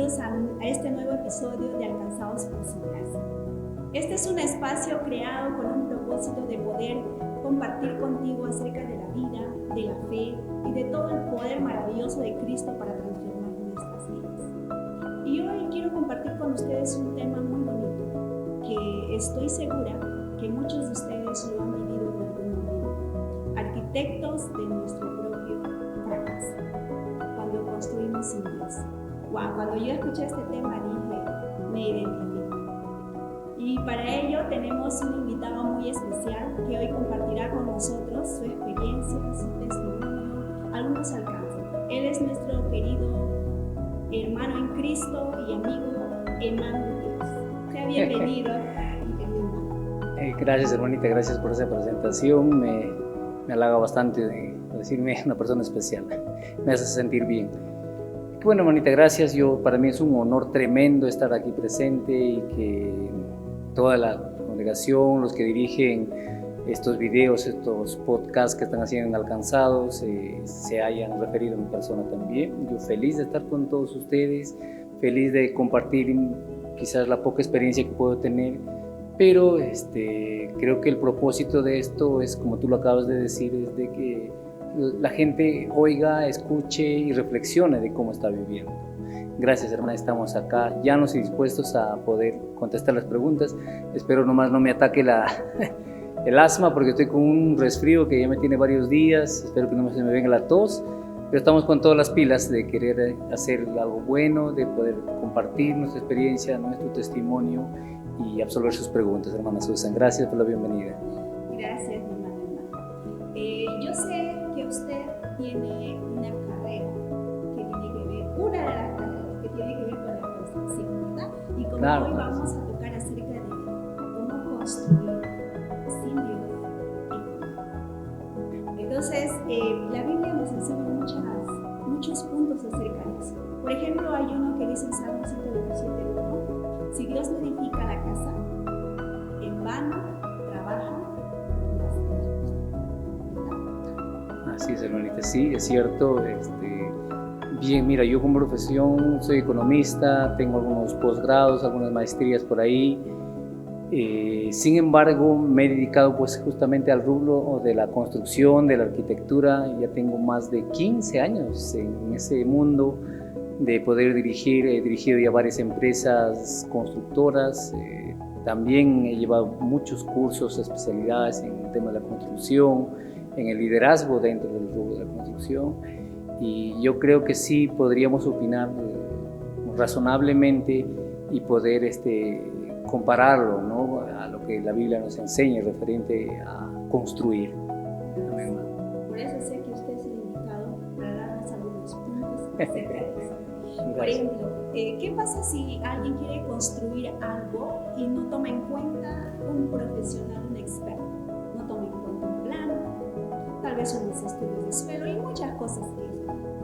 bienvenidos a este nuevo episodio de Alcanzados por su Gracia. Este es un espacio creado con un propósito de poder compartir contigo acerca de la vida, de la fe y de todo el poder maravilloso de Cristo para transformar nuestras vidas. Y hoy quiero compartir con ustedes un tema muy bonito, que estoy segura que muchos de ustedes lo han vivido en algún momento. Arquitectos de nuestro propio fracaso, cuando construimos sin Dios. Wow, cuando yo escuché este tema dije, me identifico. Y para ello tenemos un invitado muy especial que hoy compartirá con nosotros su experiencia, su testimonio, algunos alcances. Él es nuestro querido hermano en Cristo y amigo Emmanuel. Sea bienvenido. Gracias, hermanita, gracias por esa presentación. Me halaga bastante de decirme una persona especial. Me hace sentir bien. Bueno, hermanita, gracias. Para mí es un honor tremendo estar aquí presente y que toda la congregación, los que dirigen estos videos, estos podcasts que están haciendo en Alcanzados, se hayan referido a mi persona también. Yo feliz de estar con todos ustedes, feliz de compartir quizás la poca experiencia que puedo tener, pero creo que el propósito de esto es, como tú lo acabas de decir, es de que la gente oiga, escuche y reflexione de cómo está viviendo. Gracias, hermana, estamos acá llanos y dispuestos a poder contestar las preguntas. Espero nomás no me ataque el asma, porque estoy con un resfrío que ya me tiene varios días. Espero que no se me venga la tos, pero estamos con todas las pilas de querer hacer algo bueno, de poder compartir nuestra experiencia, nuestro testimonio y absolver sus preguntas, hermana Susan. Gracias por la bienvenida. Gracias, hermana. Yo sé que usted tiene una carrera que tiene que ver, una de las carreras que tiene que ver con la construcción, ¿verdad? Y como claro, hoy vamos a tocar acerca de cómo construir sin Dios. Entonces, la Biblia nos enseña muchos puntos acerca de eso. Por ejemplo, hay uno que dice en Salmo 127:1: si Dios no edifica la casa, en vano trabaja las personas. Así es, hermanita, sí, es cierto. Bien, mira, yo como profesión soy economista, tengo algunos posgrados, algunas maestrías por ahí. Sin embargo, me he dedicado pues justamente al rubro de la construcción, de la arquitectura. Ya tengo más de 15 años en ese mundo de poder dirigir. He dirigido ya varias empresas constructoras. También he llevado muchos cursos, especialidades en el tema de la construcción, en el liderazgo dentro del rubro de la construcción. Y yo creo que sí podríamos opinar razonablemente y poder compararlo, ¿no?, a lo que la Biblia nos enseña referente a construir. Por eso sé que usted es el indicado para darnos algunos puntos acerca de eso. Por ejemplo, ¿qué pasa si alguien quiere construir algo y no toma en cuenta un profesional, un experto? No toma en cuenta un plano, tal vez unos estudios de suelo y muchas cosas de eso.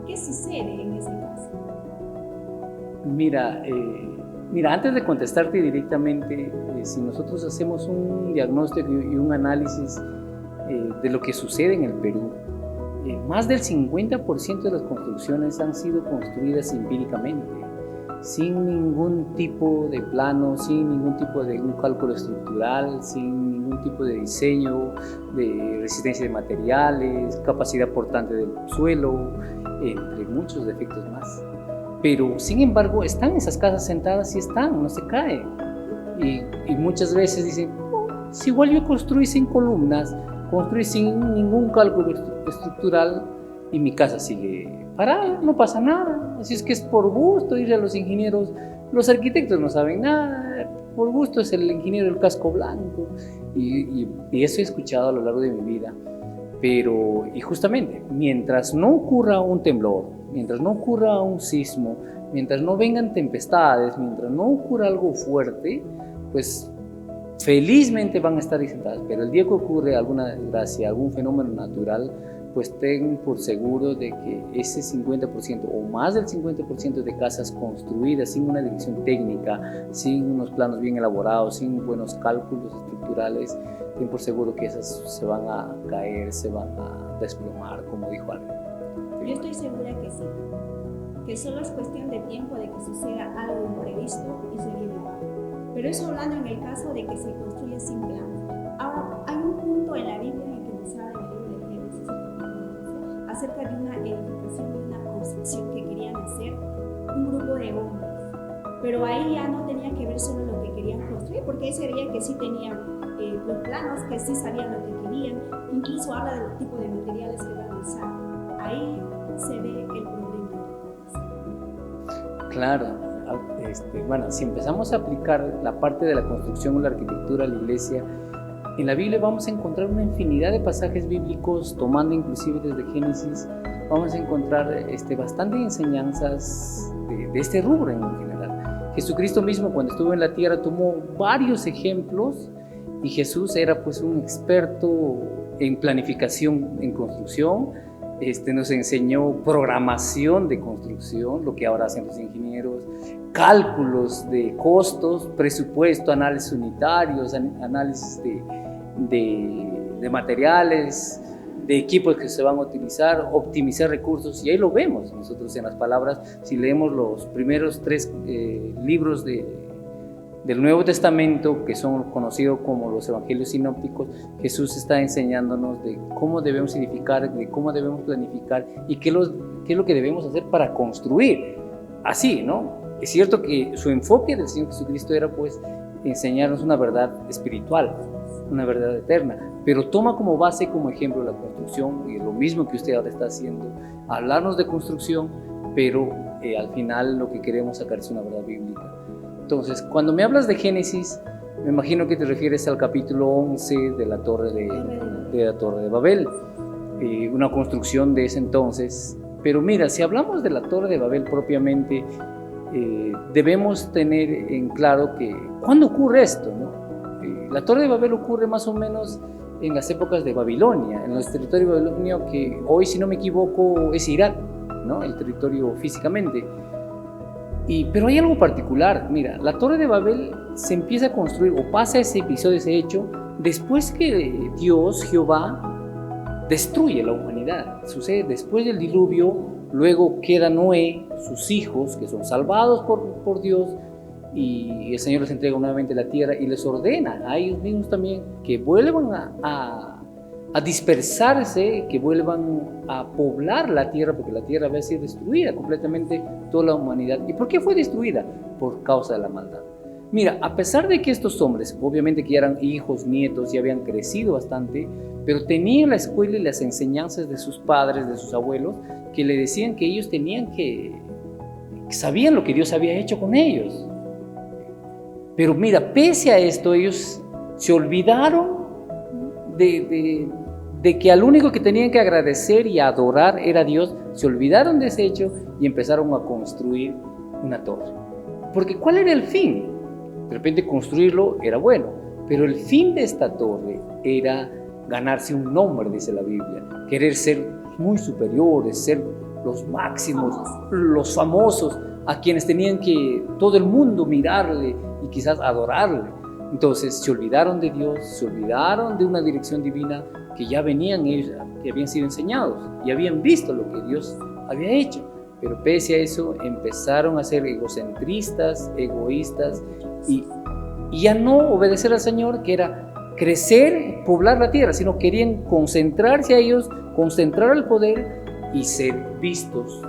¿Qué sucede en ese caso? Mira, antes de contestarte directamente, si nosotros hacemos un diagnóstico y un análisis de lo que sucede en el Perú, más del 50% de las construcciones han sido construidas empíricamente, sin ningún tipo de plano, sin ningún tipo de un cálculo estructural, sin ningún tipo de diseño, de resistencia de materiales, capacidad portante del suelo, entre muchos defectos más. Pero sin embargo están esas casas sentadas y no se caen. Y muchas veces dicen, si igual yo construí sin columnas, construí sin ningún cálculo estructural y mi casa sigue parada, no pasa nada. Así es que es por gusto, dice a los ingenieros. Los arquitectos no saben nada, por gusto es el ingeniero del casco blanco. Y eso he escuchado a lo largo de mi vida. Y justamente, mientras no ocurra un temblor, mientras no ocurra un sismo, mientras no vengan tempestades, mientras no ocurra algo fuerte, pues felizmente van a estar ahí sentadas. Pero el día que ocurre alguna desgracia, algún fenómeno natural, pues ten por seguro de que ese 50% o más del 50% de casas construidas sin una dirección técnica, sin unos planos bien elaborados, sin buenos cálculos estructurales, ten por seguro que esas se van a caer, se van a desplomar, como dijo alguien. Yo estoy segura que sí. que solo es cuestión de tiempo de que suceda algo imprevisto y se viene abajo. Pero eso hablando en el caso de que se construye sin plan. Ahora, hay un punto en la Biblia en que nos habla en el libro de Génesis acerca de una edificación, de una construcción que querían hacer un grupo de hombres. Pero ahí ya no tenía que ver solo lo que querían construir, porque ahí se veía que sí tenían los planos, que sí sabían lo que querían, incluso habla del tipo de materiales que van a usar. Ahí se ve el problema. Claro, bueno, si empezamos a aplicar la parte de la construcción o la arquitectura a la iglesia, en la Biblia vamos a encontrar una infinidad de pasajes bíblicos, tomando inclusive desde Génesis, vamos a encontrar bastantes enseñanzas de este rubro en general. Jesucristo mismo, cuando estuvo en la tierra, tomó varios ejemplos, y Jesús era pues un experto en planificación, en construcción. Nos enseñó programación de construcción, lo que ahora hacen los ingenieros, cálculos de costos, presupuesto, análisis unitarios, análisis de materiales, de equipos que se van a utilizar, optimizar recursos, y ahí lo vemos nosotros en las palabras. Si leemos los primeros 3 libros del Nuevo Testamento, que son conocidos como los Evangelios sinópticos, Jesús está enseñándonos de cómo debemos edificar, de cómo debemos planificar y qué es lo que debemos hacer para construir. Así, ¿no? Es cierto que su enfoque del Señor Jesucristo era pues enseñarnos una verdad espiritual, una verdad eterna, pero toma como base, como ejemplo, la construcción, y lo mismo que usted ahora está haciendo, hablarnos de construcción, pero al final lo que queremos sacar es una verdad bíblica. Entonces, cuando me hablas de Génesis, me imagino que te refieres al capítulo 11 de la Torre de Babel, una construcción de ese entonces. Pero mira, si hablamos de la Torre de Babel propiamente, debemos tener en claro que ¿cuándo ocurre esto, no? La Torre de Babel ocurre más o menos en las épocas de Babilonia, en los territorios babilonios que hoy, si no me equivoco, es Irak, ¿no? El territorio físicamente. Pero hay algo particular. Mira, la Torre de Babel se empieza a construir, o pasa ese episodio, ese hecho, después que Dios, Jehová, destruye la humanidad. Sucede después del diluvio, luego queda Noé, sus hijos, que son salvados por Dios, y el Señor les entrega nuevamente la tierra y les ordena a ellos mismos también que vuelvan a dispersarse, que vuelvan a poblar la tierra, porque la tierra había sido destruida completamente, toda la humanidad. ¿Y por qué fue destruida? Por causa de la maldad. Mira, a pesar de que estos hombres, obviamente que ya eran hijos, nietos, ya habían crecido bastante, pero tenían la escuela y las enseñanzas de sus padres, de sus abuelos, que le decían que ellos sabían lo que Dios había hecho con ellos. Pero mira, pese a esto, ellos se olvidaron de que al único que tenían que agradecer y adorar era Dios. Se olvidaron de ese hecho y empezaron a construir una torre. Porque ¿cuál era el fin? De repente construirlo era bueno, pero el fin de esta torre era ganarse un nombre, dice la Biblia, querer ser muy superiores, ser los máximos, los famosos, a quienes tenían que todo el mundo mirarle y quizás adorarle. Entonces se olvidaron de Dios, se olvidaron de una dirección divina que ya venían ellos, que habían sido enseñados y habían visto lo que Dios había hecho. Pero pese a eso empezaron a ser egocentristas, egoístas y ya no obedecer al Señor, que era crecer, poblar la tierra, sino querían concentrarse a ellos, concentrar el poder y ser vistos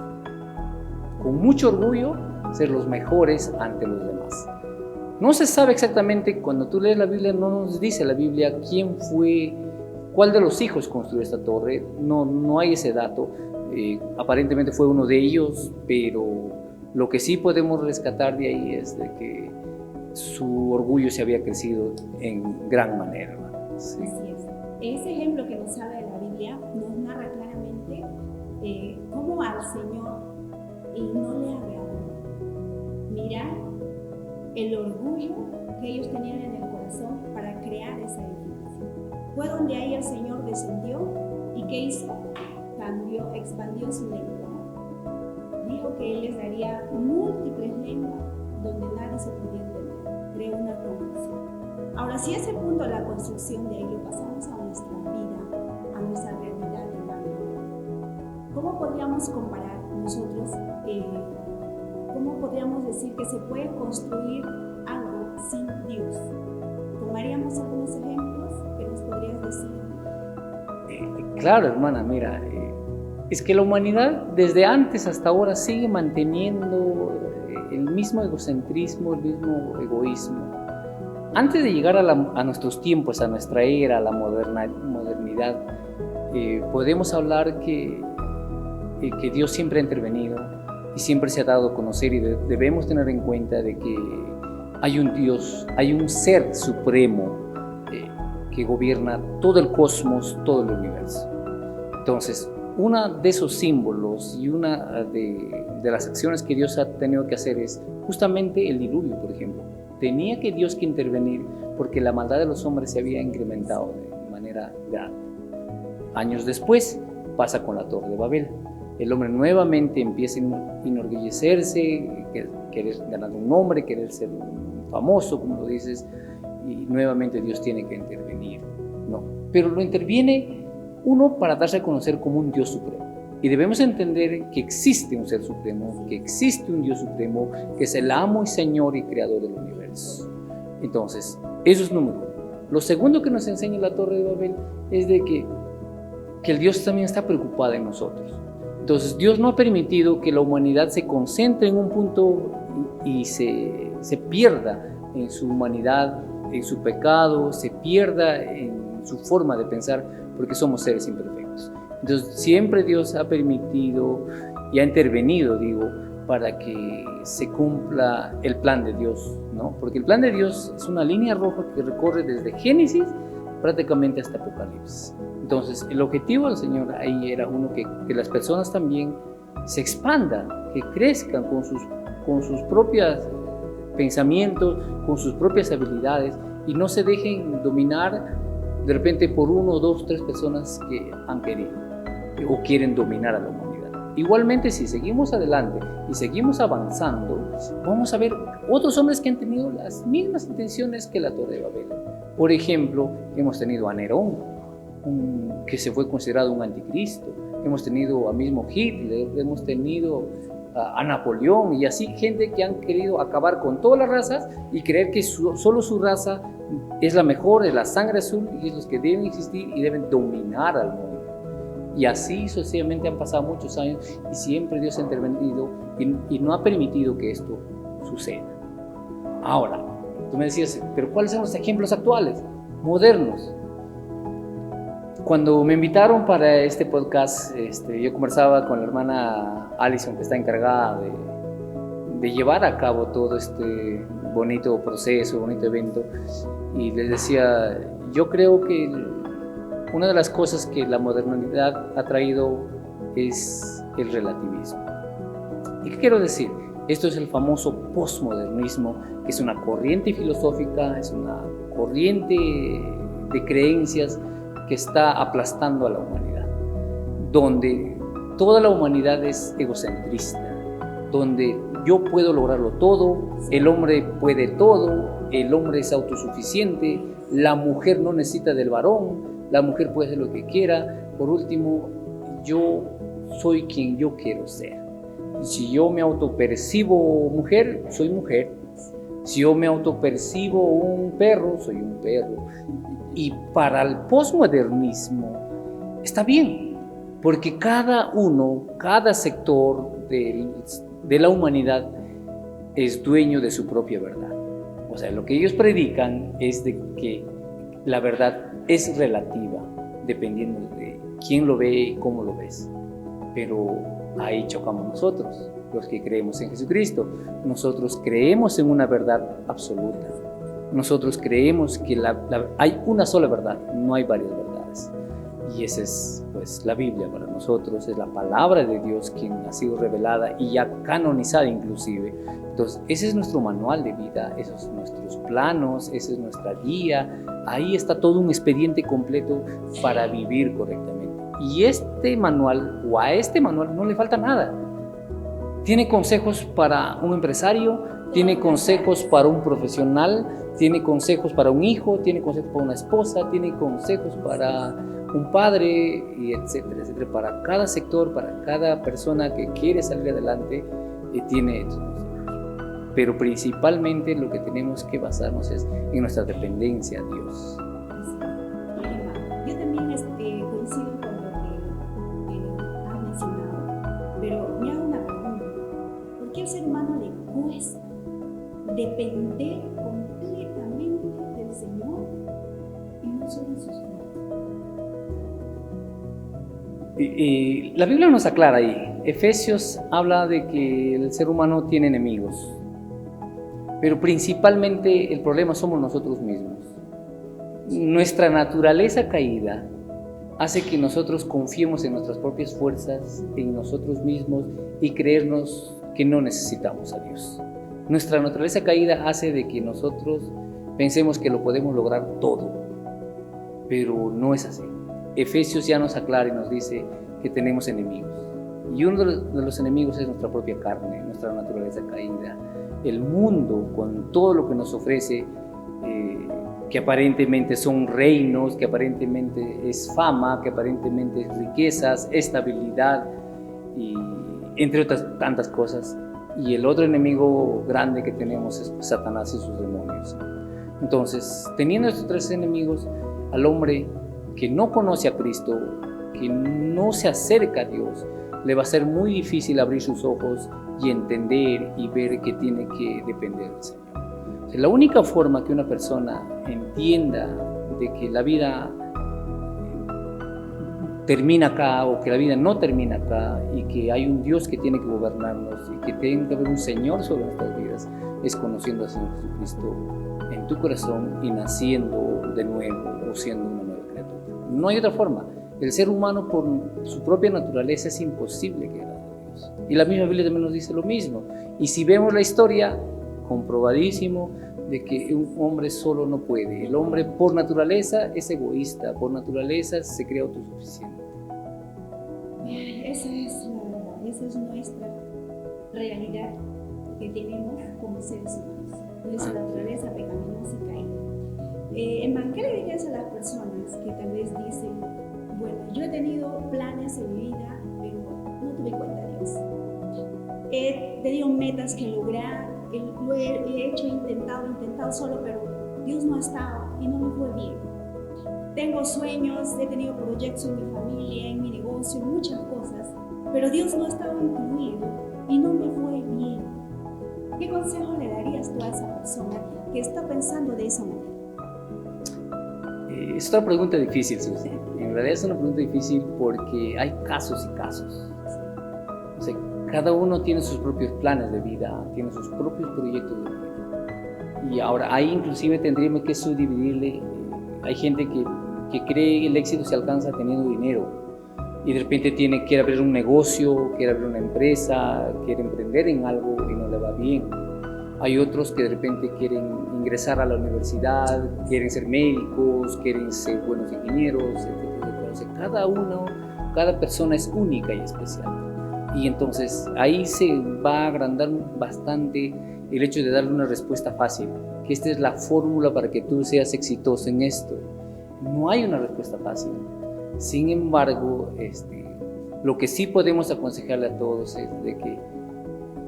con mucho orgullo, ser los mejores ante los demás. No se sabe exactamente, cuando tú lees la Biblia, no nos dice la Biblia quién fue, cuál de los hijos construyó esta torre, no hay ese dato. Aparentemente fue uno de ellos, pero lo que sí podemos rescatar de ahí es de que su orgullo se había crecido en gran manera. Sí. Así es. Ese ejemplo que nos habla de la Biblia nos narra claramente cómo al Señor no le agradó. Mira el orgullo que ellos tenían en el corazón para crear esa edificación. Fue donde ahí el Señor descendió y ¿qué hizo? Expandió su lengua. Dijo que Él les daría múltiples lenguas donde nadie se podía entender. Creó una confusión. Ahora, si a ese punto la construcción de ahí lo pasamos a nuestra vida, a nuestra realidad humana, ¿cómo podríamos comparar nosotros, ¿cómo podríamos decir que se puede construir algo sin Dios? ¿Tomaríamos algunos ejemplos que nos podrías decir? Claro, hermana, mira, es que la humanidad desde antes hasta ahora sigue manteniendo el mismo egocentrismo, el mismo egoísmo. Antes de llegar a nuestros tiempos, a nuestra era, a la modernidad, podemos hablar que Dios siempre ha intervenido y siempre se ha dado a conocer, y debemos tener en cuenta de que hay un Dios, hay un ser supremo que gobierna todo el cosmos, todo el universo. Entonces, uno de esos símbolos y una de las acciones que Dios ha tenido que hacer es justamente el diluvio, por ejemplo. Tenía que Dios que intervenir porque la maldad de los hombres se había incrementado de manera grande. Años después pasa con la Torre de Babel. El hombre nuevamente empieza a enorgullecerse, querer ganar un nombre, querer ser famoso, como lo dices, y nuevamente Dios tiene que intervenir. No, pero lo interviene uno para darse a conocer como un Dios supremo. Y debemos entender que existe un ser supremo, que existe un Dios supremo, que es el amo y señor y creador del universo. Entonces, eso es número uno. Lo segundo que nos enseña la Torre de Babel es de que el Dios también está preocupado en nosotros. Entonces, Dios no ha permitido que la humanidad se concentre en un punto y se pierda en su humanidad, en su pecado, se pierda en su forma de pensar, porque somos seres imperfectos. Entonces, siempre Dios ha permitido y ha intervenido, para que se cumpla el plan de Dios, ¿no? Porque el plan de Dios es una línea roja que recorre desde Génesis prácticamente hasta Apocalipsis. Entonces, el objetivo del Señor ahí era que las personas también se expandan, que crezcan con sus propios pensamientos, con sus propias habilidades, y no se dejen dominar de repente por 1, 2, 3 personas que han querido o quieren dominar a la humanidad. Igualmente, si seguimos adelante y seguimos avanzando, vamos a ver otros hombres que han tenido las mismas intenciones que la Torre de Babel. Por ejemplo, hemos tenido a Nerón, que se fue considerado un anticristo. Hemos tenido a mismo Hitler, hemos tenido a Napoleón, y así gente que han querido acabar con todas las razas y creer que solo su raza es la mejor, es la sangre azul, y es los que deben existir y deben dominar al mundo. Y así sucesivamente han pasado muchos años y siempre Dios ha intervenido y no ha permitido que esto suceda. Ahora, tú me decías, pero ¿cuáles son los ejemplos actuales, modernos? Cuando me invitaron para este podcast, yo conversaba con la hermana Alison, que está encargada de llevar a cabo todo este bonito proceso, bonito evento, y les decía, yo creo que una de las cosas que la modernidad ha traído es el relativismo. ¿Y qué quiero decir? Esto es el famoso posmodernismo, que es una corriente filosófica, es una corriente de creencias que está aplastando a la humanidad, donde toda la humanidad es egocentrista, donde yo puedo lograrlo todo, el hombre puede todo, el hombre es autosuficiente, la mujer no necesita del varón, la mujer puede hacer lo que quiera, por último, yo soy quien yo quiero ser. Si yo me autopercibo mujer, soy mujer. Si yo me autopercibo un perro, soy un perro. Y para el posmodernismo está bien, porque cada sector de la humanidad es dueño de su propia verdad. O sea, lo que ellos predican es de que la verdad es relativa, dependiendo de quién lo ve y cómo lo ves. Pero ahí chocamos nosotros, los que creemos en Jesucristo. Nosotros creemos en una verdad absoluta. Nosotros creemos que hay una sola verdad, no hay varias verdades. Y esa es pues la Biblia para nosotros, es la palabra de Dios quien ha sido revelada y ya canonizada inclusive. Entonces, ese es nuestro manual de vida, esos son nuestros planos, esa es nuestra guía. Ahí está todo un expediente completo para vivir correctamente. Y a este manual no le falta nada. Tiene consejos para un empresario, Tiene consejos para un profesional, tiene consejos para un hijo, tiene consejos para una esposa, tiene consejos para un padre, y etcétera, etcétera. Para cada sector, para cada persona que quiere salir adelante, tiene estos consejos. Pero principalmente lo que tenemos que basarnos es en nuestra dependencia a Dios. Yo también coincido con lo que has mencionado, pero me hago una pregunta. ¿Por qué al ser humano le cuesta depender completamente del Señor y no solo en sus fuerzas? La Biblia nos aclara ahí. Efesios habla de que el ser humano tiene enemigos, pero principalmente el problema somos nosotros mismos. Nuestra naturaleza caída hace que nosotros confiemos en nuestras propias fuerzas, en nosotros mismos, y creernos que no necesitamos a Dios. Nuestra naturaleza caída hace de que nosotros pensemos que lo podemos lograr todo, pero no es así. Efesios ya nos aclara y nos dice que tenemos enemigos, y uno de los enemigos es nuestra propia carne, nuestra naturaleza caída, el mundo con todo lo que nos ofrece, que aparentemente son reinos, que aparentemente es fama, que aparentemente es riquezas, estabilidad, y entre otras tantas cosas. Y el otro enemigo grande que tenemos es Satanás y sus demonios. Entonces, teniendo estos tres enemigos, al hombre que no conoce a Cristo, que no se acerca a Dios, le va a ser muy difícil abrir sus ojos y entender y ver que tiene que depender del Señor. O sea, la única forma que una persona entienda de que la vida termina acá o que la vida no termina acá y que hay un Dios que tiene que gobernarnos y que tiene que haber un Señor sobre nuestras vidas, es conociendo al Señor Jesucristo en tu corazón y naciendo de nuevo o siendo una nueva criatura. No hay otra forma. El ser humano por su propia naturaleza es imposible que agrade a Dios. Y la misma Biblia también nos dice lo mismo. Y si vemos la historia, comprobadísimo de que un hombre solo no puede. El hombre por naturaleza es egoísta, por naturaleza se cree autosuficiente. Esa es nuestra realidad que tenemos como seres humanos, nuestra naturaleza pecaminosa y caída. Hermano, ¿qué le dirías a las personas que tal vez dicen, bueno, yo he tenido planes en mi vida, pero no tuve cuenta de Dios? He tenido metas que lograr, lo he hecho, intentado solo, pero Dios no ha estado y no me fue bien. Tengo sueños, he tenido proyectos en mi familia, en mi negocio, muchas cosas, pero Dios no ha estado incluido y no me fue bien. ¿Qué consejo le darías tú a esa persona que está pensando de esa manera? Es una pregunta difícil, Susi. En realidad es una pregunta difícil porque hay casos y casos. O sea, cada uno tiene sus propios planes de vida, tiene sus propios proyectos de vida. Y ahora ahí inclusive tendríamos que subdividirle. Hay gente que cree que el éxito se alcanza teniendo dinero y de repente quiere abrir un negocio, quiere abrir una empresa, quiere emprender en algo y no le va bien. Hay otros que de repente quieren ingresar a la universidad, quieren ser médicos, quieren ser buenos ingenieros, etc. O sea, cada persona es única y especial. Y entonces ahí se va a agrandar bastante el hecho de darle una respuesta fácil, que esta es la fórmula para que tú seas exitoso en esto. No hay una respuesta fácil. Sin embargo, lo que sí podemos aconsejarle a todos es de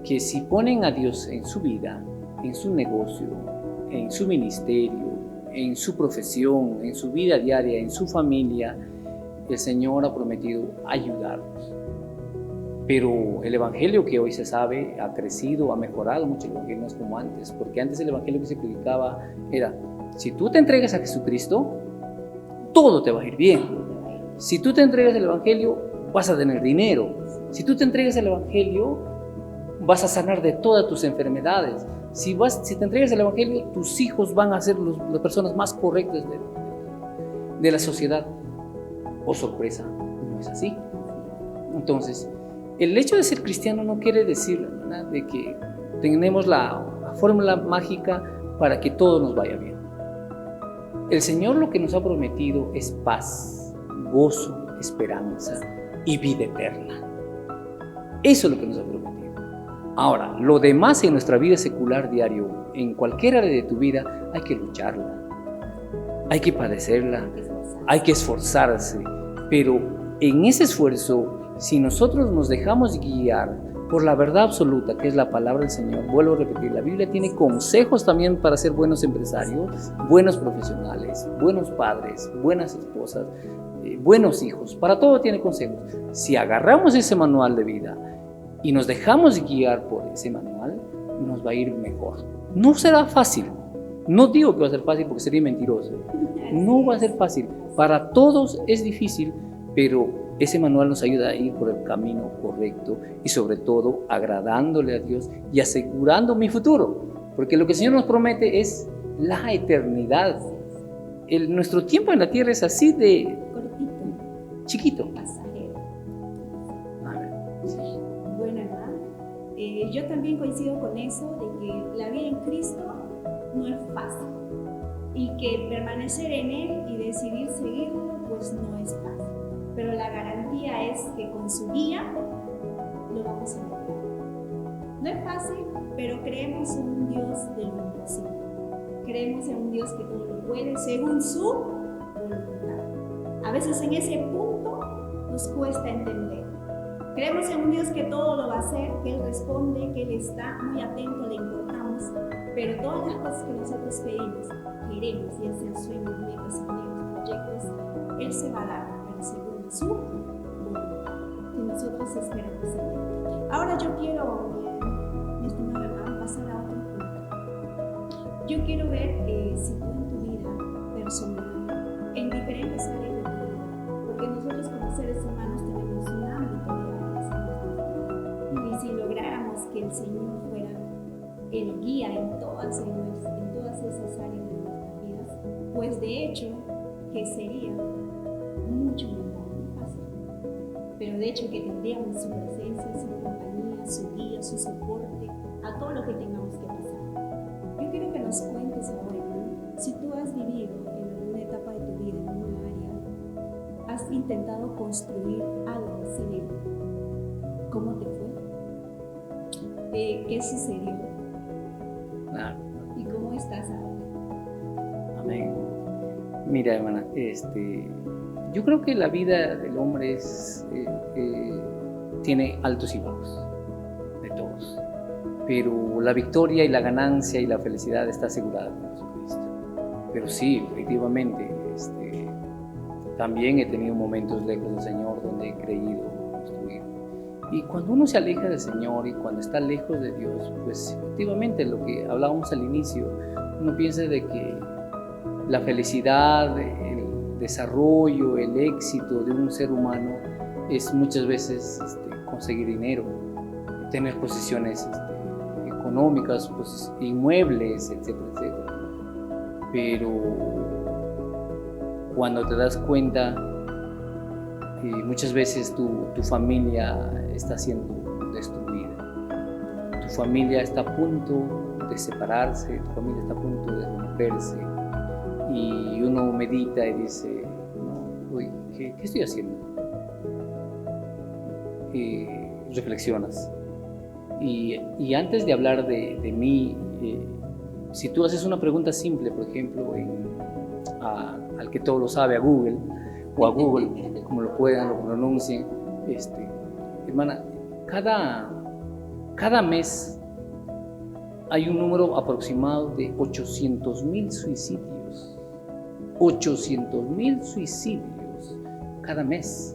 que si ponen a Dios en su vida, en su negocio, en su ministerio, en su profesión, en su vida diaria, en su familia, el Señor ha prometido ayudarnos. Pero el evangelio que hoy se sabe ha crecido, ha mejorado mucho. El evangelio no es como antes, porque antes el evangelio que se predicaba era: si tú te entregas a Jesucristo, todo te va a ir bien. Si tú te entregas al evangelio, vas a tener dinero. Si tú te entregas al evangelio, vas a sanar de todas tus enfermedades. Si te entregas al evangelio, tus hijos van a ser las personas más correctas de la sociedad. Oh, sorpresa, no es así. Entonces, el hecho de ser cristiano no quiere decir nada de que tenemos la fórmula mágica para que todo nos vaya bien. El Señor lo que nos ha prometido es paz, gozo, esperanza y vida eterna. Eso es lo que nos ha prometido. Ahora, lo demás en nuestra vida secular particular diario, en cualquier área de tu vida, hay que lucharla, hay que padecerla, hay que esforzarse, pero en ese esfuerzo, si nosotros nos dejamos guiar por la verdad absoluta, que es la palabra del Señor, vuelvo a repetir, la Biblia tiene consejos también para ser buenos empresarios, buenos profesionales, buenos padres, buenas esposas, buenos hijos, para todo tiene consejos. Si agarramos ese manual de vida y nos dejamos guiar por ese manual, nos va a ir mejor. No será fácil, no digo que va a ser fácil porque sería mentiroso, no va a ser fácil, para todos es difícil, pero ese manual nos ayuda a ir por el camino correcto y sobre todo agradándole a Dios y asegurando mi futuro, porque lo que el Señor nos promete es la eternidad. Nuestro tiempo en la tierra es así de chiquito. Pasajero. Bueno, hermano, yo también coincido con eso, de que la vida en Cristo no es fácil y que permanecer en Él y decidir seguirlo, pues no es fácil. Pero la garantía es que con su guía lo vamos a lograr. No es fácil, pero creemos en un Dios de lo imposible. Creemos en un Dios que todo lo puede según su voluntad. A veces en ese punto nos cuesta entender. Creemos en un Dios que todo lo va a hacer, que Él responde, que Él está muy atento, le importamos, pero todas las cosas que nosotros pedimos, queremos, ya sean sueños, metas, anhelos, proyectos, Él se va a dar, pero según su voluntad, que nosotros esperamos en Él. Ahora yo quiero, mi estimado hermano, pasar a otro punto. Yo quiero ver si tú en tu vida personal, en diferentes áreas de tu vida, porque nosotros como seres humanos tenemos un ámbito de áreas en nuestra vida, y si lográramos que el Señor fuera el guía en todas esas áreas de nuestras vidas, pues de hecho que sería mucho mejor. Pero de hecho que tendríamos su presencia, su compañía, su guía, su soporte a todo lo que tengamos que pasar. Yo quiero que nos cuentes ahora, ¿no? Si tú has vivido en alguna etapa de tu vida, en una área, has intentado construir algo sin Él. ¿Cómo te fue? ¿Qué sucedió? Claro. ¿Y cómo estás ahora? Amén. Mira, hermana, yo creo que la vida del hombre tiene altos y bajos, de todos, pero la victoria y la ganancia y la felicidad está asegurada con Jesucristo. Pero sí, efectivamente, también he tenido momentos lejos del Señor donde he creído construir. Y cuando uno se aleja del Señor y cuando está lejos de Dios, pues efectivamente lo que hablábamos al inicio, uno piensa de que la felicidad, desarrollo, el éxito de un ser humano es muchas veces conseguir dinero, tener posesiones económicas, pues, inmuebles, etcétera, etcétera. Pero cuando te das cuenta, muchas veces tu familia está siendo destruida, tu familia está a punto de separarse, tu familia está a punto de romperse. Y uno medita y dice, no, uy, ¿qué estoy haciendo? Reflexionas. Y antes de hablar de mí, si tú haces una pregunta simple, por ejemplo, al que todo lo sabe, a Google, o a Google, como lo puedan, lo pronuncien, hermana, cada mes hay un número aproximado de 800,000 suicidios. 800,000 suicidios cada mes.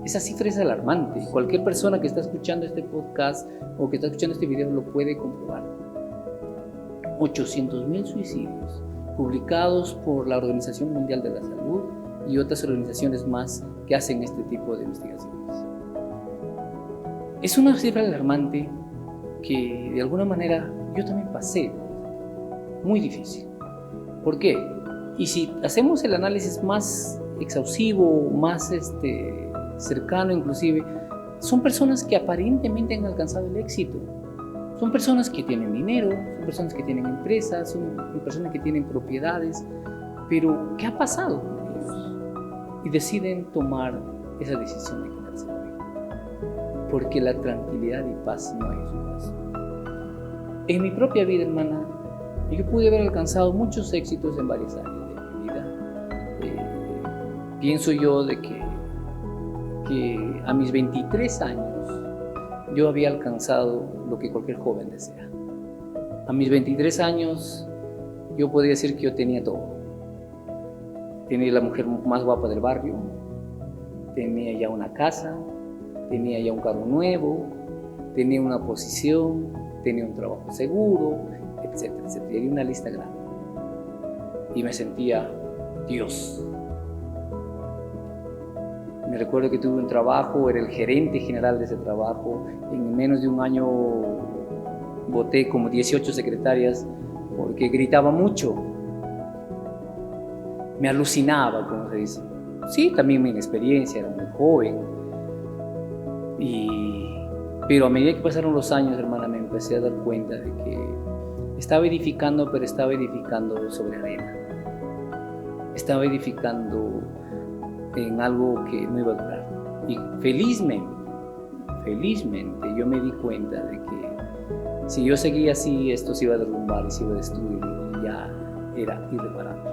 Esa cifra es alarmante. Cualquier persona que está escuchando este podcast o que está escuchando este video lo puede comprobar. 800,000 suicidios publicados por la Organización Mundial de la Salud y otras organizaciones más que hacen este tipo de investigaciones. Es una cifra alarmante que de alguna manera yo también pasé. Muy difícil. ¿Por qué? Y si hacemos el análisis más exhaustivo, más cercano inclusive, son personas que aparentemente han alcanzado el éxito. Son personas que tienen dinero, son personas que tienen empresas, son personas que tienen propiedades, pero ¿qué ha pasado con ellos? Y deciden tomar esa decisión de quitarse la vida. Porque la tranquilidad y paz no hay en su corazón. en mi propia vida, hermana, yo pude haber alcanzado muchos éxitos en varias áreas de mi vida. Pienso yo de que a mis 23 años yo había alcanzado lo que cualquier joven desea. A mis 23 años yo podría decir que yo tenía todo. Tenía la mujer más guapa del barrio, tenía ya una casa, tenía ya un carro nuevo, tenía una posición, tenía un trabajo seguro, etcétera, etcétera. Era una lista grande. Y me sentía Dios. Me recuerdo que tuve un trabajo, era el gerente general de ese trabajo. En menos de un año voté como 18 secretarias porque gritaba mucho. Me alucinaba, como se dice. Sí, también mi inexperiencia, era muy joven. Pero a medida que pasaron los años, hermana, me empecé a dar cuenta de que estaba edificando, pero estaba edificando sobre arena. Estaba edificando en algo que no iba a durar. Y felizmente yo me di cuenta de que si yo seguía así, esto se iba a derrumbar y se iba a destruir y ya era irreparable.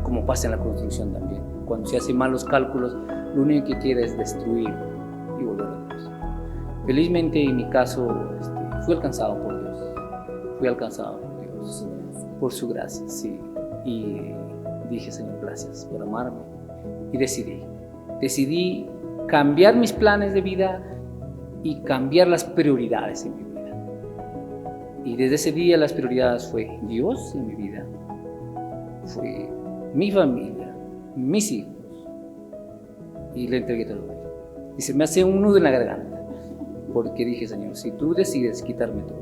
Como pasa en la construcción también. Cuando se hacen malos cálculos, lo único que quiere es destruir y volver a Dios. Felizmente en mi caso fui alcanzado por Dios. Fui alcanzado por Dios. Por su gracia, sí. Y dije, Señor, gracias por amarme. Y decidí cambiar mis planes de vida y cambiar las prioridades en mi vida. Y desde ese día las prioridades fue Dios en mi vida, fue mi familia, mis hijos, y le entregué todo a Él. Y se me hace un nudo en la garganta, porque dije, Señor, si tú decides quitarme todo,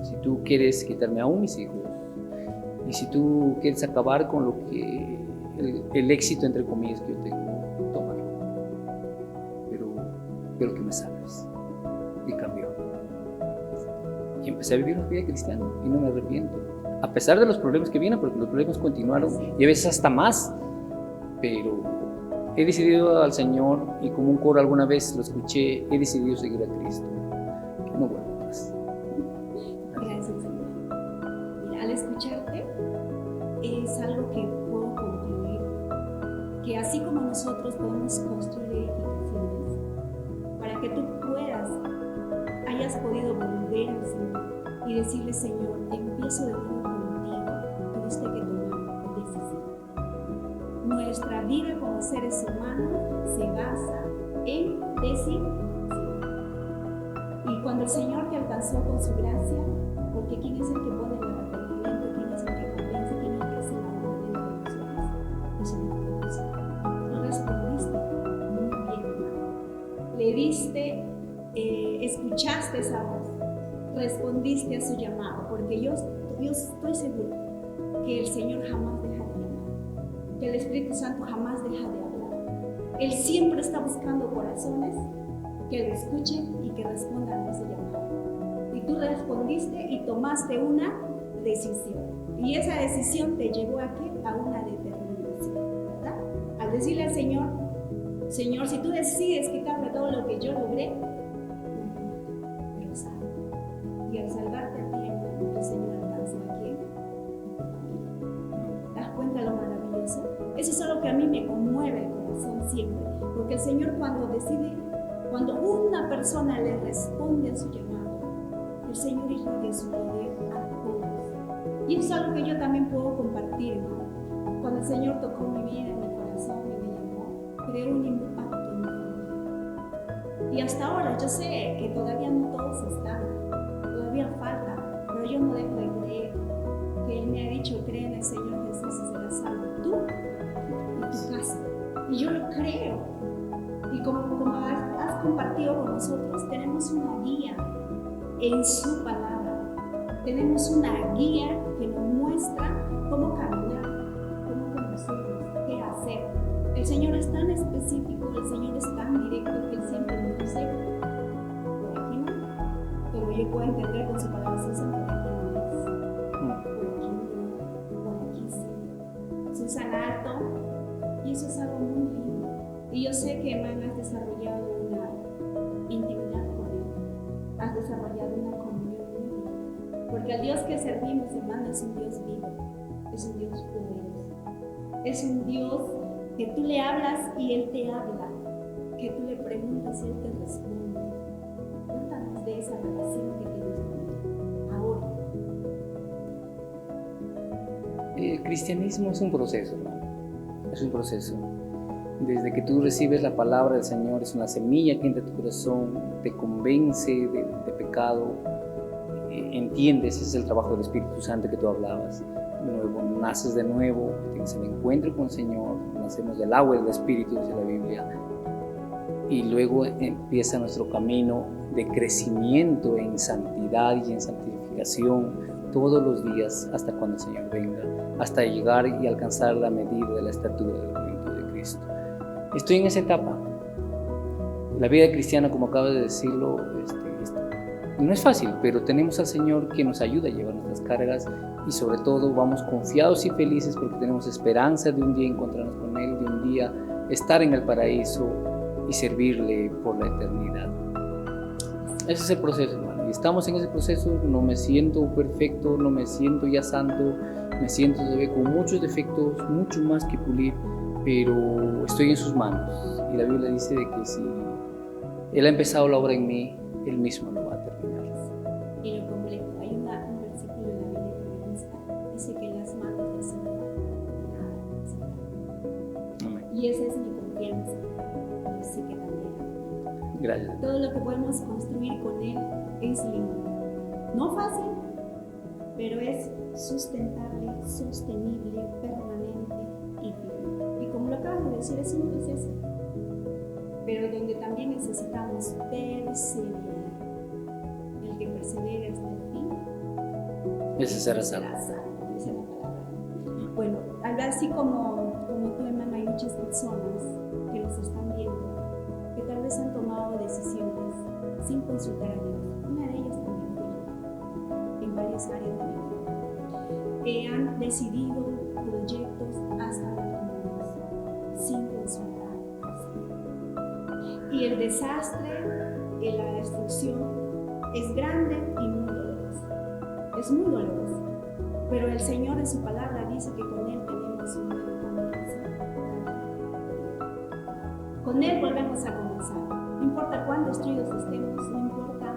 si tú quieres quitarme aún mis hijos, y si tú quieres acabar con lo que el éxito, entre comillas, que yo tengo, tómalo. Pero que me salves. Y cambió. Y empecé a vivir una vida cristiana y no me arrepiento. A pesar de los problemas que vienen, porque los problemas continuaron y a veces hasta más. Pero he decidido al Señor, y como un coro alguna vez lo escuché, he decidido seguir a Cristo. Que no vuelvo más. Gracias, Señor. Mira, al escucharte, es algo que puedo concluir, que así como nosotros podemos construir edificaciones, para que tú hayas podido volver al Señor y decirle, Señor, empiezo de nuevo contigo, tuviste que tomar decisión. Nuestra vida como seres humanos se basa en decisión. Y cuando el Señor te alcanzó con su gracia, porque ¿quién es el que pone el arrepentimiento? ¿Quién es el que convence? ¿Quién es el que hace la obra de las emociones? El Señor te conoce. Tú respondiste muy bien, hermano. Le diste, escuchaste esa voz, respondiste a su llamado, porque yo estoy seguro que el Señor jamás deja de llamar, que el Espíritu Santo jamás deja de hablar. Él siempre está buscando corazones que lo escuchen y que respondan a ese llamado. Y tú respondiste y tomaste una decisión. Y esa decisión te llevó ¿a qué? A una determinación, ¿verdad? Al decirle al Señor, Señor, si tú decides quitarme todo lo que yo logré, pero salvo. Y al salvarte a ti, el Señor alcanza a quién? ¿Te das cuenta lo maravilloso? Eso es algo que a mí me conmueve el corazón siempre, porque el Señor cuando una persona le responde a su llamado, el Señor irradia su poder a todos. Y eso es algo que yo también puedo compartir, ¿no? Cuando el Señor tocó mi vida, en mi corazón y me llamó, creó un impacto en mi vida. Y hasta ahora yo sé que todavía no todos están, todavía falta, pero yo no dejo de creer que Él me ha dicho, cree en el Señor Jesús y serás salvo tú y tu casa. Y yo lo creo. Y como has compartido con nosotros, tenemos una guía en su palabra. Tenemos una guía que nos muestra cómo caminar, cómo conocernos, qué hacer. El Señor es tan específico, el Señor es tan directo que Él siempre nos dice, por aquí no, pero yo puedo entender con su palabra, Susan, por aquí no es, por aquí no, por aquí sí. Susan alto, y eso es algo muy lindo. Y yo sé que, hermana, has desarrollado una intimidad con Él, has desarrollado una comunión muy linda. Porque el Dios que servimos, hermano, es un Dios vivo, es un Dios poderoso, es un Dios que tú le hablas y Él te habla, que tú le preguntas y Él te responde. Cuéntanos de esa relación que tienes con Él ahora. El cristianismo es un proceso, hermano. Es un proceso. Desde que tú recibes la palabra del Señor, es una semilla que entra a tu corazón, te convence de pecado, entiendes, ese es el trabajo del Espíritu Santo que tú hablabas. Luego naces de nuevo, tienes el encuentro con el Señor, nacemos del agua y del Espíritu, dice la Biblia. Y luego empieza nuestro camino de crecimiento en santidad y en santificación todos los días hasta cuando el Señor venga, hasta llegar y alcanzar la medida de la estatura de la plenitud de Cristo. Estoy en esa etapa. La vida cristiana, como acabas de decirlo, no es fácil, pero tenemos al Señor que nos ayuda a llevar nuestras cargas y sobre todo vamos confiados y felices porque tenemos esperanza de un día encontrarnos con Él, de un día estar en el paraíso y servirle por la eternidad. Ese es el proceso, hermano, y estamos en ese proceso. No me siento perfecto, no me siento ya santo, me siento todavía con muchos defectos, mucho más que pulir, pero estoy en sus manos y la Biblia dice de que si Él ha empezado la obra en mí, Él mismo lo va a terminar. Y lo completo. Hay un versículo en la Biblia que me gusta, dice que las manos del Señor nada. Amén. Y esa es mi confianza. Yo sé que también. Gracias. Todo lo que podemos construir con Él es lindo. No fácil, pero es sustentable, sostenible, permanente y firme. Y como lo acabas de decir, es un proceso, pero donde también necesitamos perseverar. El que persevere hasta el fin, Ese será salvo. Esa es la palabra. Bueno, así como tú, hermano, hay muchas personas que nos están viendo, que tal vez han tomado decisiones sin consultar a Dios. Una de ellas también fue yo, en varias áreas de mi vida. Que han decidido proyectos hasta matrimonios sin consultar al Señor. Y el desastre y la destrucción es grande y muy doloroso. Es muy doloroso. Pero el Señor en su palabra dice que con Él tenemos una confianza. Con Él volvemos a comenzar. No importa cuán destruidos estemos, no importa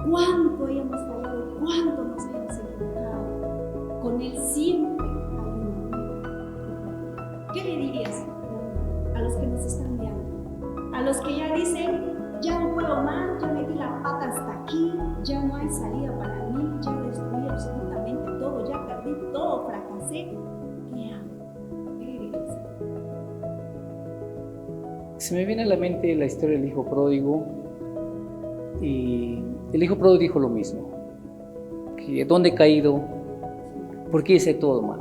cuánto hayamos fallado, cuánto nos hayamos equivocado. Con Él siempre hay una nueva. ¿Qué le dirías a los que nos están viendo? A los que ya dicen, ya no puedo más, ya metí la pata hasta aquí, ya no hay salida para mí, ya destruí absolutamente todo, ya perdí todo, fracasé. ¿Qué hago? ¿Qué le dirías? Se me viene a la mente la historia del hijo pródigo, y el hijo pródigo dijo lo mismo, que ¿dónde he caído? ¿Por qué hice todo mal?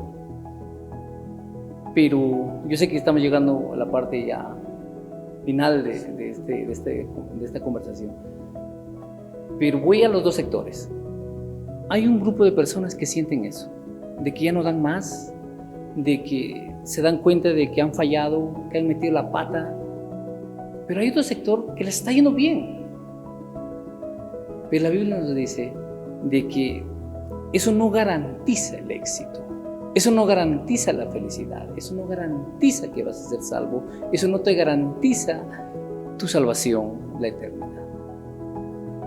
Pero yo sé que estamos llegando a la parte ya final de esta conversación, pero voy a los dos sectores. Hay un grupo de personas que sienten eso, de que ya no dan más, de que se dan cuenta de que han fallado, que han metido la pata, pero hay otro sector que les está yendo bien. Pero la Biblia nos dice de que eso no garantiza el éxito, eso no garantiza la felicidad, eso no garantiza que vas a ser salvo, eso no te garantiza tu salvación, la eternidad.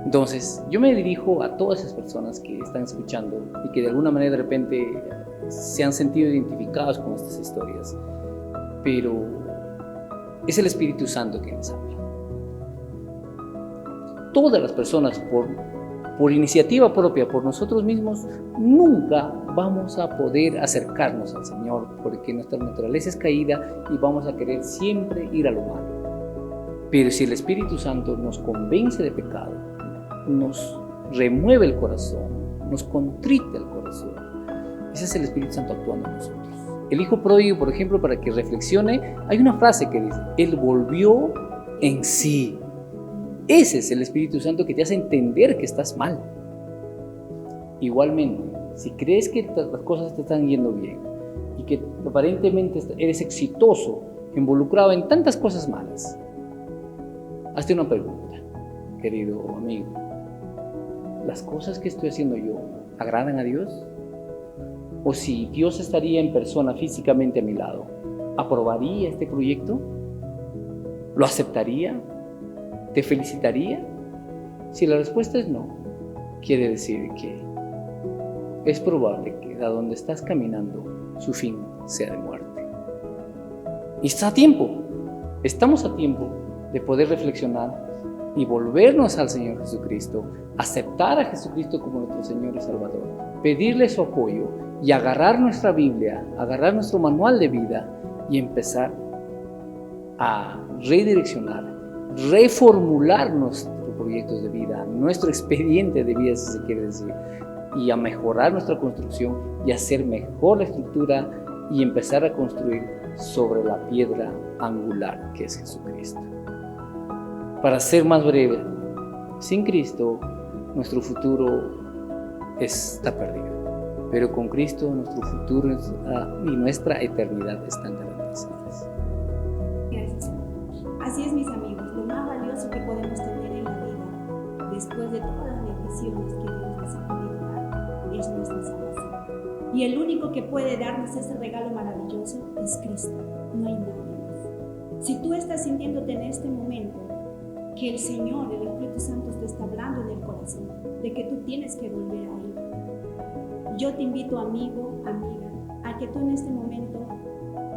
Entonces, yo me dirijo a todas esas personas que están escuchando y que de alguna manera de repente se han sentido identificados con estas historias, pero es el Espíritu Santo que les habla. Todas las personas, por iniciativa propia, por nosotros mismos, nunca vamos a poder acercarnos al Señor, porque nuestra naturaleza es caída y vamos a querer siempre ir a lo malo. Pero si el Espíritu Santo nos convence de pecado, nos remueve el corazón, nos contrita el corazón, ese es el Espíritu Santo actuando en nosotros. El hijo pródigo, por ejemplo, para que reflexione, hay una frase que dice, Él volvió en sí. Ese es el Espíritu Santo que te hace entender que estás mal. Igualmente, si crees que las cosas te están yendo bien y que aparentemente eres exitoso, involucrado en tantas cosas malas, hazte una pregunta, querido amigo. ¿Las cosas que estoy haciendo yo agradan a Dios? O si Dios estaría en persona físicamente a mi lado, ¿aprobaría este proyecto? ¿Lo aceptaría? ¿Te felicitaría? Si la respuesta es no, quiere decir que es probable que a donde estás caminando su fin sea de muerte. Y está a tiempo, estamos a tiempo de poder reflexionar y volvernos al Señor Jesucristo, aceptar a Jesucristo como nuestro Señor y Salvador, pedirle su apoyo y agarrar nuestra Biblia, agarrar nuestro manual de vida y empezar a redireccionar, reformular nuestros proyectos de vida, nuestro expediente de vida, si se quiere decir, y a mejorar nuestra construcción y hacer mejor la estructura y empezar a construir sobre la piedra angular que es Jesucristo. Para ser más breve, sin Cristo nuestro futuro está perdido, pero con Cristo nuestro futuro y nuestra eternidad están garantizadas. Gracias. Así es, mis amigos, lo más valioso que podemos tener en la vida, después de todas las bendiciones que Dios nos ha podido dar, es nuestra salvación. Y el único que puede darnos ese regalo maravilloso es Cristo, no hay nadie más. Si tú estás sintiéndote en este momento que el Señor, el Espíritu Santo te está hablando en el corazón, de que tú tienes que volver a Él, yo te invito, amigo, amiga, a que tú en este momento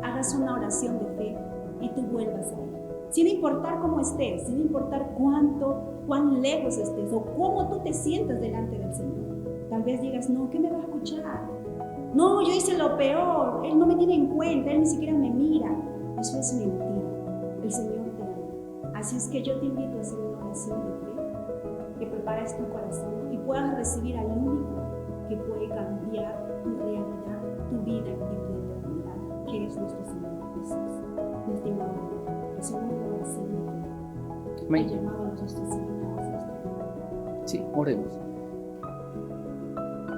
hagas una oración de fe y tú vuelvas a Él. Sin importar cómo estés, sin importar cuán lejos estés o cómo tú te sientas delante del Señor. Tal vez digas, no, ¿qué me va a escuchar? No, yo hice lo peor, Él no me tiene en cuenta, Él ni siquiera me mira. Eso es mentira. El Señor te ama. Así es que yo te invito a hacer una oración de fe, que prepares tu corazón y puedas recibir al único que puede cambiar tu realidad, tu vida y tu eternidad, que es nuestro Señor Jesús. Mi estimado, el Señor lo recibe. Amén. Ha llamado a nuestros invitados. Sí, oremos.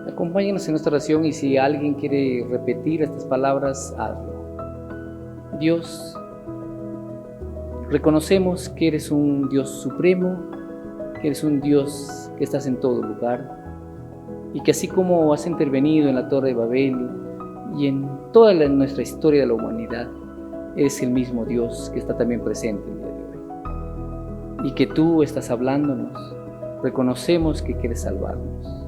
Acompáñenos en nuestra oración y si alguien quiere repetir estas palabras, hazlo. Dios, reconocemos que eres un Dios supremo, que eres un Dios que estás en todo lugar y que así como has intervenido en la Torre de Babel y en toda nuestra historia de la humanidad, eres el mismo Dios que está también presente el día de hoy y que tú estás hablándonos. Reconocemos que quieres salvarnos.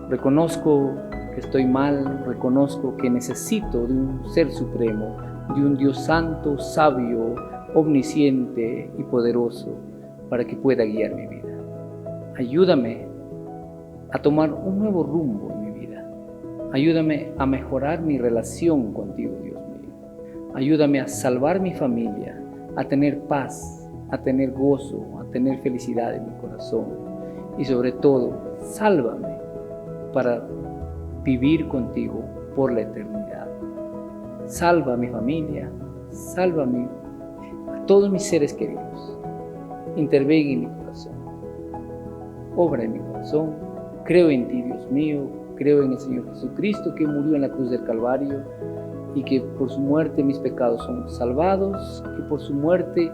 Reconozco que estoy mal, reconozco que necesito de un ser supremo, de un Dios santo, sabio, omnisciente y poderoso para que pueda guiar mi vida. Ayúdame a tomar un nuevo rumbo en mi vida. Ayúdame a mejorar mi relación contigo, Dios mío. Ayúdame a salvar mi familia, a tener paz, a tener gozo, a tener felicidad en mi corazón. Y sobre todo, sálvame para vivir contigo por la eternidad. Salva a mi familia, salva a todos mis seres queridos. Interven en mi corazón. Obra en mi corazón. Creo en ti, Dios mío. Creo en el Señor Jesucristo que murió en la cruz del Calvario y que por su muerte mis pecados son salvados, que por su muerte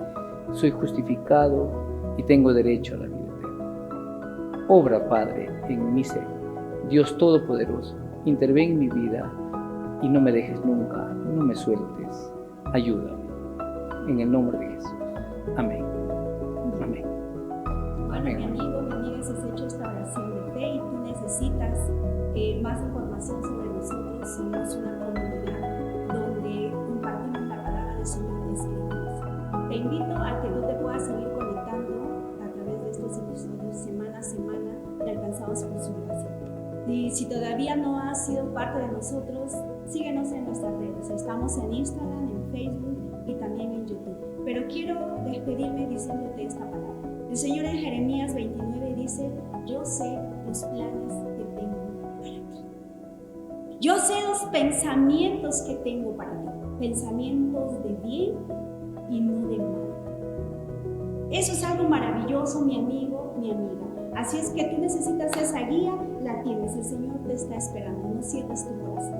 soy justificado y tengo derecho a la vida eterna. Obra, Padre, en mi ser. Dios Todopoderoso, interven en mi vida y no me dejes nunca, no me sueltes. Ayúdame. En el nombre de Jesús. Amén. Amén. Bueno, mi amigo, mi amiga, si has hecho esta oración de fe y tú necesitas más información sobre nosotros, somos una comunidad donde compartimos la palabra del Señor escrita. Te invito a que tú te puedas seguir conectando a través de estos episodios semana a semana de Alcanzados por su Gracia. Y si todavía no has sido parte de nosotros, síguenos en nuestras redes. Estamos en Instagram, en Facebook y también en YouTube. Pero quiero despedirme diciéndote esta palabra. El Señor en Jeremías 29 dice, yo sé los planes que tengo para ti. Yo sé los pensamientos que tengo para ti. Pensamientos de bien y no de mal. Eso es algo maravilloso, mi amigo, mi amiga. Así es que tú necesitas esa guía, la tienes. El Señor te está esperando. No cierres tu corazón.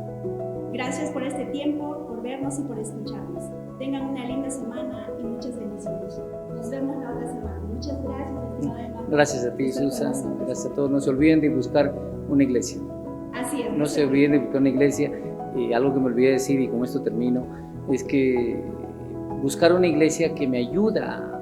Gracias por este tiempo, por vernos y por escucharnos. Tengan una linda semana y muchas bendiciones. Nos vemos la otra semana. Muchas gracias, estimada Emma. Gracias a ti, Susan. Gracias a todos. No se olviden de buscar una iglesia. Así es. No se olviden de buscar una iglesia. Algo que me olvidé decir, y con esto termino, es que buscar una iglesia que me ayuda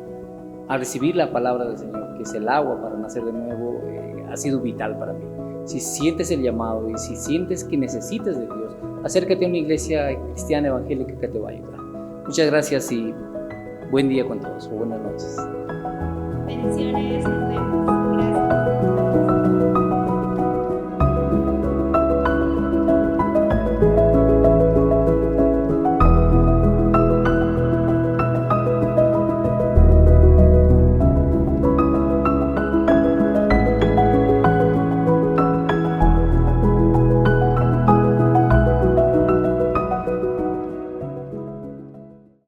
a recibir la palabra del Señor, que es el agua para nacer de nuevo, ha sido vital para mí. Si sientes el llamado y si sientes que necesitas de Dios, acércate a una iglesia cristiana evangélica que te va a ayudar. Muchas gracias y buen día con todos o buenas noches. Bendiciones, nos vemos.